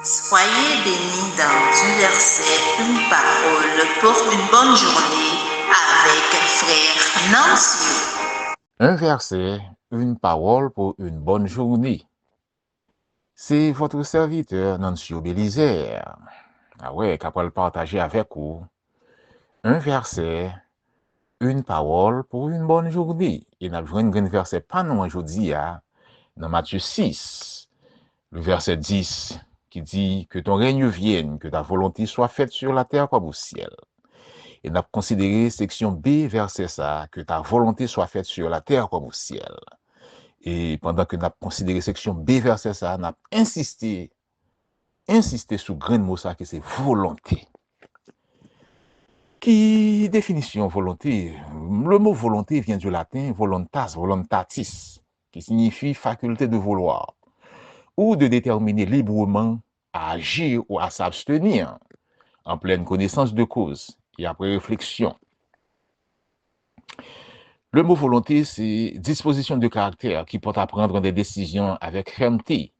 Soyez bénis dans du verset, une parole pour une bonne journée avec frère Nancy. Un verset, une parole pour une bonne journée. C'est votre serviteur Nancio Bélisaire. Ah ouais, qu'après le partager avec vous. Un verset, une parole pour une bonne journée. Et nous avons un verset pas non aujourd'hui, dans Matthieu 6, le verset 10, qui dit que ton règne vienne, que ta volonté soit faite sur la terre comme au ciel. Et nous avons considéré section B, verset ça, que ta volonté soit faite sur la terre comme au ciel. Et pendant que nous avons considéré section B, verset ça, nous avons insisté sur le grand mot ça, que c'est volonté. Qui définition volonté? Le mot volonté vient du latin voluntas, voluntatis, qui signifie faculté de vouloir, ou de déterminer librement à agir ou à s'abstenir, en pleine connaissance de cause et après réflexion. Le mot volonté, c'est disposition de caractère qui porte à prendre des décisions avec fermeté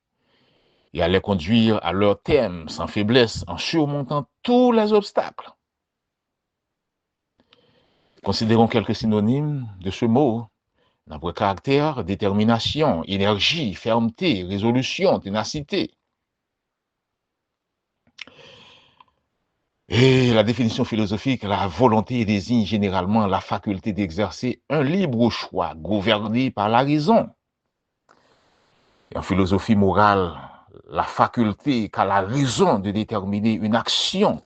et à les conduire à leur terme sans faiblesse en surmontant tous les obstacles. Considérons quelques synonymes de ce mot. Notre caractère, détermination, énergie, fermeté, résolution, ténacité. Et la définition philosophique, la volonté désigne généralement la faculté d'exercer un libre choix gouverné par la raison. Et en philosophie morale, la faculté qu'a la raison de déterminer une action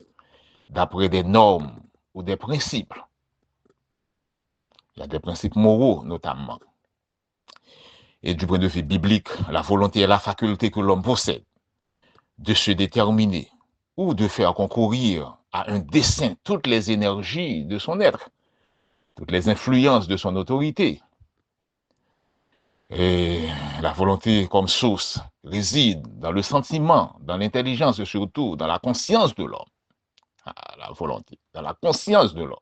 d'après des normes ou des principes. Il y a des principes moraux notamment. Et du point de vue biblique, la volonté est la faculté que l'homme possède de se déterminer ou de faire concourir à un dessein toutes les énergies de son être, toutes les influences de son autorité. Et la volonté comme source réside dans le sentiment, dans l'intelligence et surtout dans la conscience de l'homme. Ah, la volonté, dans la conscience de l'homme.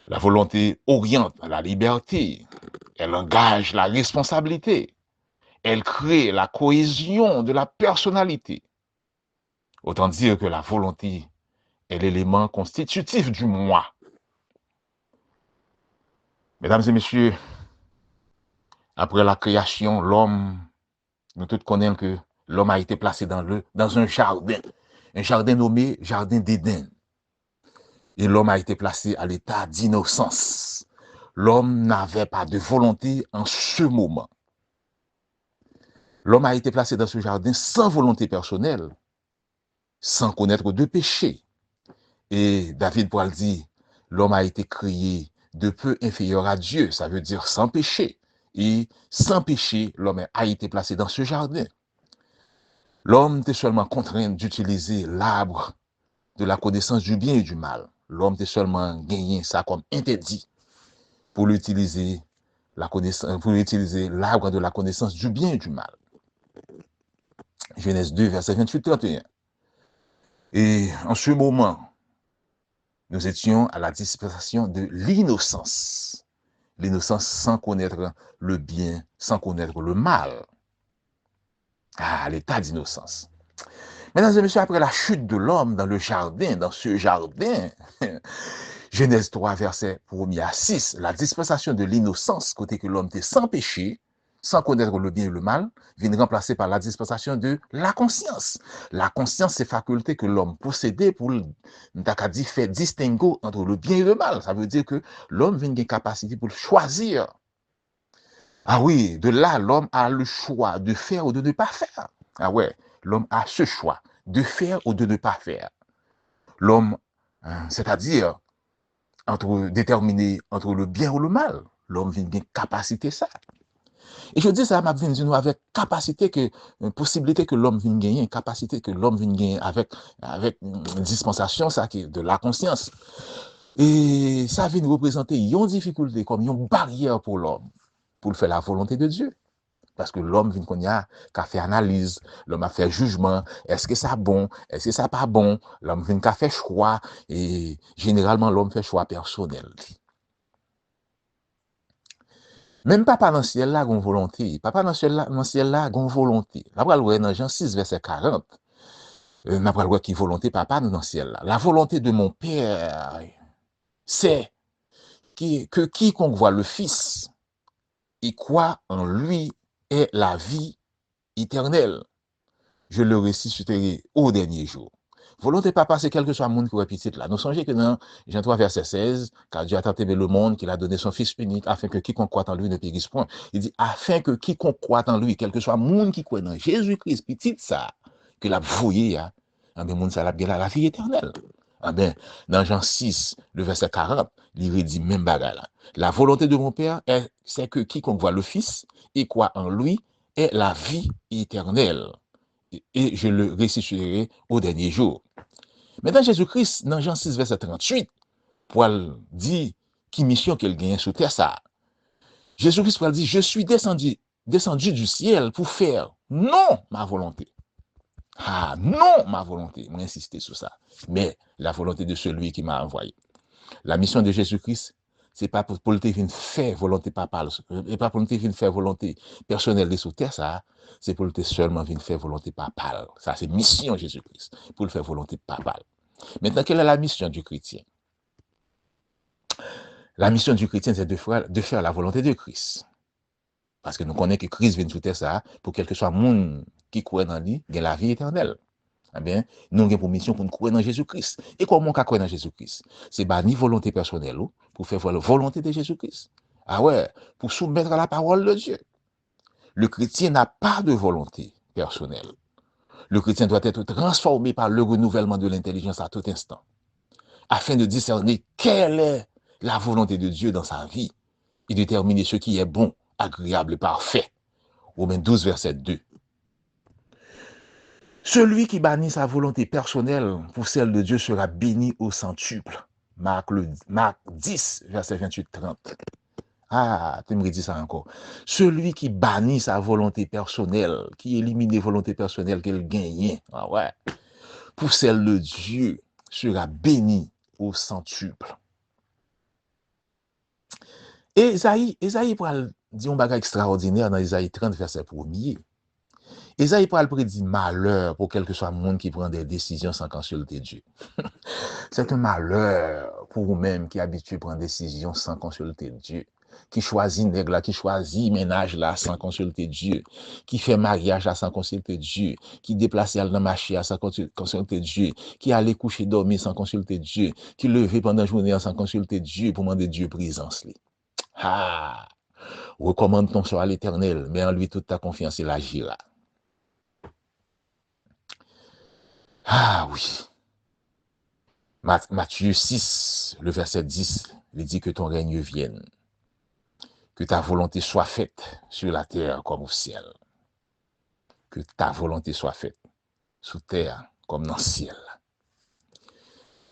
La volonté oriente la liberté, elle engage la responsabilité, elle crée la cohésion de la personnalité. Autant dire que la volonté est l'élément constitutif du moi. Mesdames et messieurs, après la création, l'homme, nous tous connaissons que l'homme a été placé dans un jardin nommé Jardin d'Éden. Et l'homme a été placé à l'état d'innocence. L'homme n'avait pas de volonté en ce moment. L'homme a été placé dans ce jardin sans volonté personnelle, sans connaître de péché. Et David Poil dit, l'homme a été créé de peu inférieur à Dieu, ça veut dire sans péché. Et sans péché, l'homme a été placé dans ce jardin. L'homme était seulement contraint d'utiliser l'arbre de la connaissance du bien et du mal. L'homme était seulement gagné ça comme interdit pour utiliser l'arbre de la connaissance du bien et du mal. Genèse 2, verset 28-31. Et en ce moment, nous étions à la dispensation de l'innocence. L'innocence sans connaître le bien, sans connaître le mal. Ah, l'état d'innocence. Mesdames et messieurs, après la chute de l'homme dans le jardin, dans ce jardin, Genèse 3, verset 1 à 6, la dispensation de l'innocence, côté que l'homme était sans péché, sans connaître le bien et le mal, vient remplacer par la dispensation de la conscience. La conscience, c'est faculté que l'homme possédait pour, faire distinguo entre le bien et le mal. Ça veut dire que l'homme vient une capacité pour choisir. Ah oui, de là, l'homme a le choix de faire ou de ne pas faire. Ah ouais, l'homme a ce choix de faire ou de ne pas faire. L'homme, c'est-à-dire, déterminer entre le bien ou le mal. L'homme vient une capacité ça. Et je dis ça, m'a vient nous avec capacité que, une possibilité que l'homme vient gagner, une capacité que l'homme vient gagner avec une dispensation, ça qui est de la conscience. Et ça vient représenter une difficulté comme une barrière pour l'homme, pour faire la volonté de Dieu. Parce que l'homme vient qu'on a qu'à faire analyse, l'homme a fait jugement, est-ce que ça bon, est-ce que ça pas bon, l'homme vient qu'à faire choix, et généralement l'homme fait choix personnel. Même papa dans le ciel là, gon volonté. Papa dans le ciel là, gon volonté. La pral wè dans Jean 6, verset 40. N'a pral wè qui volonté papa dans le ciel là. La volonté de mon Père, c'est que quiconque voit le Fils et croit en lui ait la vie éternelle. Je le ressusciterai au dernier jour. Volonté papa, c'est quel que soit le monde qui est petit là. Nous songez que dans Jean 3, verset 16, car Dieu a tant aimé le monde qu'il a donné son Fils unique, afin que quiconque croit en lui ne périsse point. Il dit, afin que quiconque croit en lui, quel que soit le monde qui croit dans Jésus-Christ, petit ça, que l'a voué, hein, le monde ça l'a la vie éternelle. Ah ben, dans Jean 6, le verset 40, il dit même bagarre là. La volonté de mon Père, c'est que quiconque voit le Fils et croit en lui ait la vie éternelle. Et je le ressusciterai au dernier jour. Maintenant, Jésus-Christ, dans Jean 6, verset 38, pour dire qui mission qu'il gagne sur terre ça. Jésus-Christ pour dire, je suis descendu du ciel pour faire non ma volonté. Ah, non ma volonté. Je vais insister sur ça. Mais la volonté de celui qui m'a envoyé. La mission de Jésus-Christ, c'est pas pour le faire volonté papale, et pas pour le faire volonté personnelle de sur terre ça. C'est pour le seulement faire volonté papale. Ça, c'est mission Jésus-Christ, pour le faire volonté papale. Maintenant, quelle est la mission du chrétien? La mission du chrétien, c'est de faire la volonté de Christ. Parce que nous connaissons que Christ vient sur ça pour quel que soit le monde qui croit dans lui, il y a la vie éternelle. Eh bien, nous avons pour mission pour nous croire dans Jésus-Christ. Et comment on croit dans Jésus-Christ? C'est ni volonté personnelle, pour faire la volonté de Jésus-Christ. Ah ouais, pour soumettre à la parole de Dieu. Le chrétien n'a pas de volonté personnelle. Le chrétien doit être transformé par le renouvellement de l'intelligence à tout instant, afin de discerner quelle est la volonté de Dieu dans sa vie et déterminer ce qui est bon, agréable et parfait. Romains 12, verset 2. Celui qui bannit sa volonté personnelle pour celle de Dieu sera béni au centuple. Marc 10, verset 28-30. Ah, tu me redis ça encore. Celui qui bannit sa volonté personnelle, qui élimine les volontés personnelles qu'elle gagne, ah ouais, pour celle de Dieu sera béni au centuple. Et Esaïe pourra dire un bagage extraordinaire dans Esaïe 30, verset 1er. Esaïe pourra prédire malheur pour quel que soit le monde qui prend des décisions sans consulter Dieu. C'est un malheur pour vous-même qui habitué à prendre des décisions sans consulter Dieu, qui choisit nègre là, qui choisit ménage là sans consulter Dieu, qui fait mariage là sans consulter Dieu, qui déplace dans marché sans consulter Dieu, qui allait coucher dormir sans consulter Dieu, qui levé pendant la journée sans consulter Dieu pour demander Dieu présence. Ah, recommande ton sort à l'Éternel, mais en lui toute ta confiance et l'agira. Ah oui. Matthieu 6, le verset 10, il dit que ton règne vienne, que ta volonté soit faite sur la terre comme au ciel. Que ta volonté soit faite sur terre comme dans le ciel.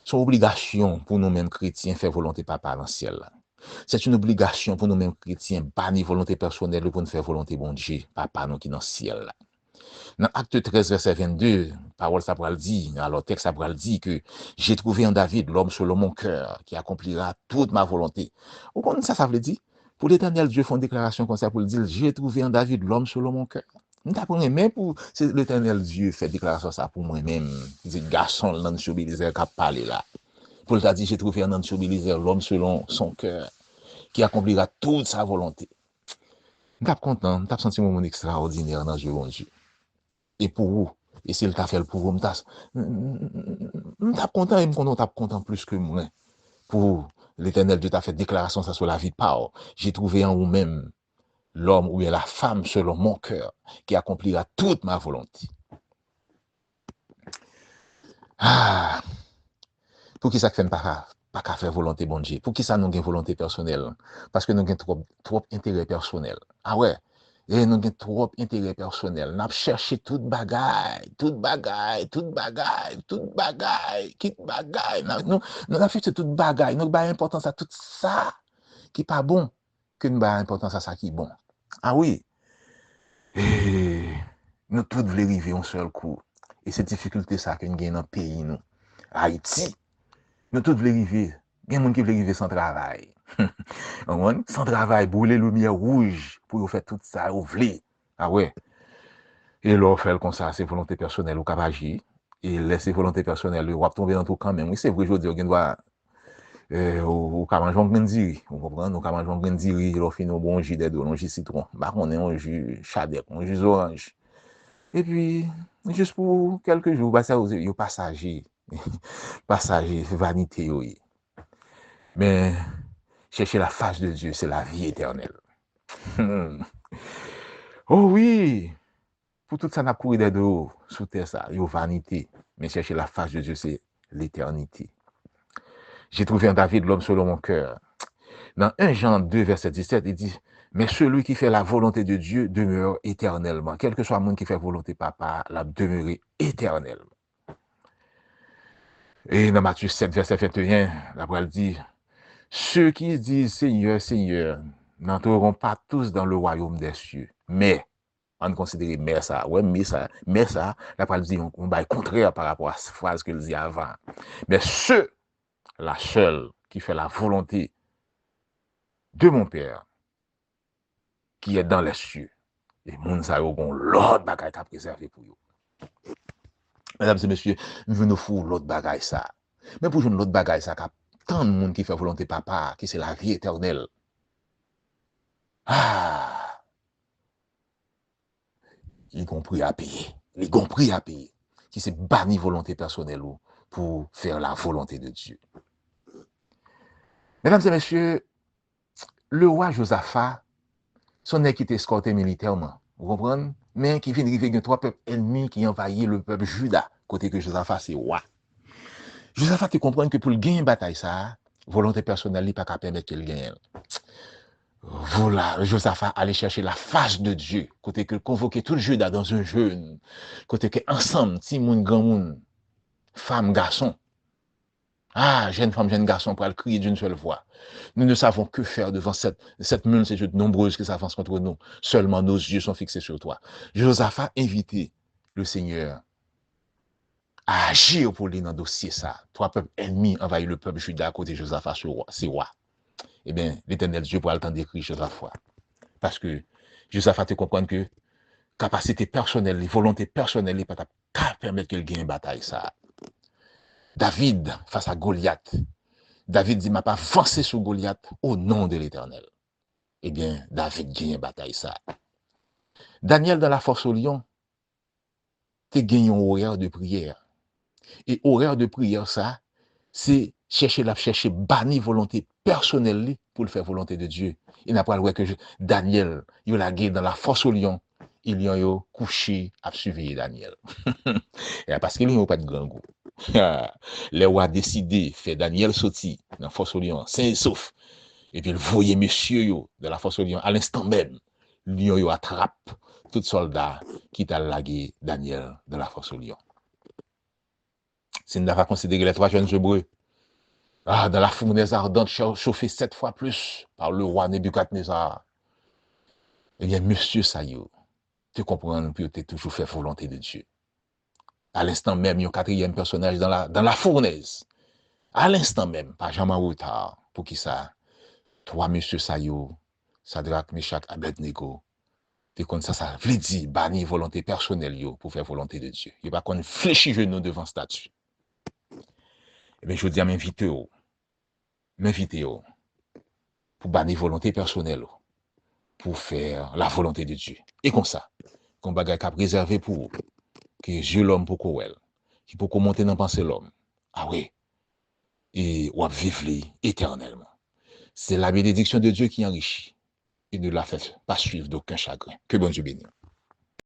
C'est une obligation pour nous-mêmes chrétiens faire volonté papa dans le ciel. C'est une obligation pour nous-mêmes chrétiens bannir volonté personnelle pour nous faire volonté bon Dieu, papa nous qui dans le ciel. Dans Acte 13, verset 22, parole ça pourra le dire, alors texte ça pourra le dire que j'ai trouvé en David l'homme selon mon cœur qui accomplira toute ma volonté. Vous comprenez ça veut dire? Pour l'Éternel Dieu font une déclaration comme ça pour le dire, j'ai trouvé en David l'homme selon mon cœur. Nous t'apprenons même pour l'Éternel Dieu fait déclaration ça pour moi-même. C'est garçon l'homme sur Bélizer qui a parlé là. Pour le dire, j'ai trouvé en sur Bélizer l'homme selon son cœur qui accomplira toute sa volonté. Nous t'apprenons content, nous t'apprenons senti un moment extraordinaire dans Dieu bon Dieu. Et pour vous, et s'il t'a fait pour vous, je suis content et je suis content plus que moi. Pour l'Éternel Dieu t'a fait déclaration ça sur la vie de Paul. J'ai trouvé en vous-même l'homme ou la femme selon mon cœur qui accomplira toute ma volonté. Ah, pour qui ça fait pas qu'à faire volonté bon Dieu? Pour qui ça nous avons volonté personnelle? Parce que nous avons trop intérêt personnel. Ah ouais. Et nous avons trop intérêt personnel. Nous avons cherché toute bagaille. Nous avons fait toute bagaille. Nous avons importance à tout ça qui n'est pas bon, que nous avons importance à ça qui est bon. Ah oui. Et nous tous voulons arriver un seul coup. Et cette difficulté, ça que nous avons dans le pays, nous, Haïti, nous tous voulons arriver. Il y a des gens qui veulent arriver sans travail. Sans travail, brûler lumière rouge pour faire tout ça, ouvrir. Ah ouais. Et là, faire comme ça, c'est volonté personnelle au cabagi. Et laisser volonté personnelle, on va tomber dans tout quand même. Oui, c'est vrai, je veux dire, on doit, au cabagi, on va dire, vous comprenez, au cabagi, on va dire, il a fait un bon jus d'eau, un jus citron. Bah, on est un jus chadec, un jus orange. Et puis, juste pour quelques jours, bah, ça, il y a passager, passager, vanité, oui. Mais, chercher la face de Dieu, c'est la vie éternelle. Oh oui, pour tout ça, n'a couru des dos sous terre, ça, il y a vanité. Mais chercher la face de Dieu, c'est l'éternité. J'ai trouvé un David, l'homme selon mon cœur. Dans 1 Jean 2, verset 17, il dit, mais celui qui fait la volonté de Dieu demeure éternellement. Quel que soit le monde qui fait volonté papa, la demeurer éternellement. Et dans Matthieu 7, verset 21, la parole dit, ceux qui disent Seigneur, Seigneur, n'entreront pas tous dans le royaume des cieux. Mais, on considère mais ça, ouais, mais ça, la parole dit, on va contraire par rapport à cette phrase qu'il dit avant. Mais ceux, la seule, qui fait la volonté de mon Père, qui est dans les cieux, et moun sa yo gon l'autre bagaille qu'a préservé pour vous. Mesdames et messieurs, nous nous fout l'autre bagaille ça. Mais pour jouer l'autre bagaille ça, tant de monde qui fait volonté papa, qui c'est la vie éternelle. Ah, ils ont pris à payer. Ils ont pris à payer. Qui c'est banni volonté personnelle pour faire la volonté de Dieu. Mesdames et messieurs, le roi Josaphat, son équipe escorté militairement. Vous comprenez? Mais qui vient arriver avec trois peuples ennemis qui envahissent le peuple Juda, côté que Josaphat c'est roi. Josaphat te comprend que pour gagner une bataille, ça, volonté personnelle n'est pas qu'à permettre qu'il gagne. Voilà, Josaphat allait chercher la face de Dieu, côté que convoquer tout le Juda dans un jeûne, côté que ensemble, si moun, grand moun, femme, garçon, ah, jeune femme, jeune garçon, pour le crier d'une seule voix. Nous ne savons que faire devant cette multitude nombreuse qui s'avance contre nous. Seulement nos yeux sont fixés sur toi. Josaphat invitait le Seigneur à agir pour lui dans le dossier ça. Trois peuples ennemis envahissent le peuple Juda à côté de Josaphat, c'est roi. Eh bien, l'éternel Dieu pourra le temps d'écrire Josaphat. Parce que Josaphat te comprend que capacité personnelle, volonté personnelle, n'est pas qu'à permettre qu'il gagne une bataille ça. David face à Goliath. David dit, m'a pas avancé sur Goliath au nom de l'Éternel. Eh bien, David gagne une bataille ça. Daniel dans la force au lion, tu gagné un horaire de prière. Et horaire de prière ça, c'est chercher banni volonté personnelle pour le faire volonté de Dieu. Il n'a pas le droit que Daniel, il a gagné dans la force au lion, il y a couché à surveiller Daniel. Et parce qu'il n'y a pas de grand goût. Les rois décidé de faire Daniel sortir dans la force au lion, sain et sauf. Et puis, il voyait monsieur yo, de la force au lion, à l'instant même, lion yo attrape tout soldat qui t'a lagué Daniel de la force au lion. Si nous avons considéré les trois jeunes hébreux, dans la fournaise ardente, chauffée 7 fois plus par le roi Nebuchadnezzar, eh bien, monsieur Sayo, tu comprends que tu as toujours fait volonté de Dieu. À l'instant même, il y a un quatrième personnage dans la fournaise. À l'instant même, pas jamais en retard, pour qui ça? Toi, monsieur Sayo, Shadrach, Meshach, Abednego, tu comme ça veut dire, banni volonté personnelle pour faire volonté de Dieu. Il n'y a pas qu'on fléchit genou devant statue. Eh bien, je dis à m'inviter pour banni volonté personnelle, pour faire la volonté de Dieu. Et comme ça, qu'on bagaille qu'à préserver pour vous, que Dieu l'homme pour qu'on qui peut monter dans penser l'homme. Ah oui. Et on va vivre éternellement. C'est la bénédiction de Dieu qui enrichit et ne la fait pas suivre d'aucun chagrin. Que bon Dieu bénisse.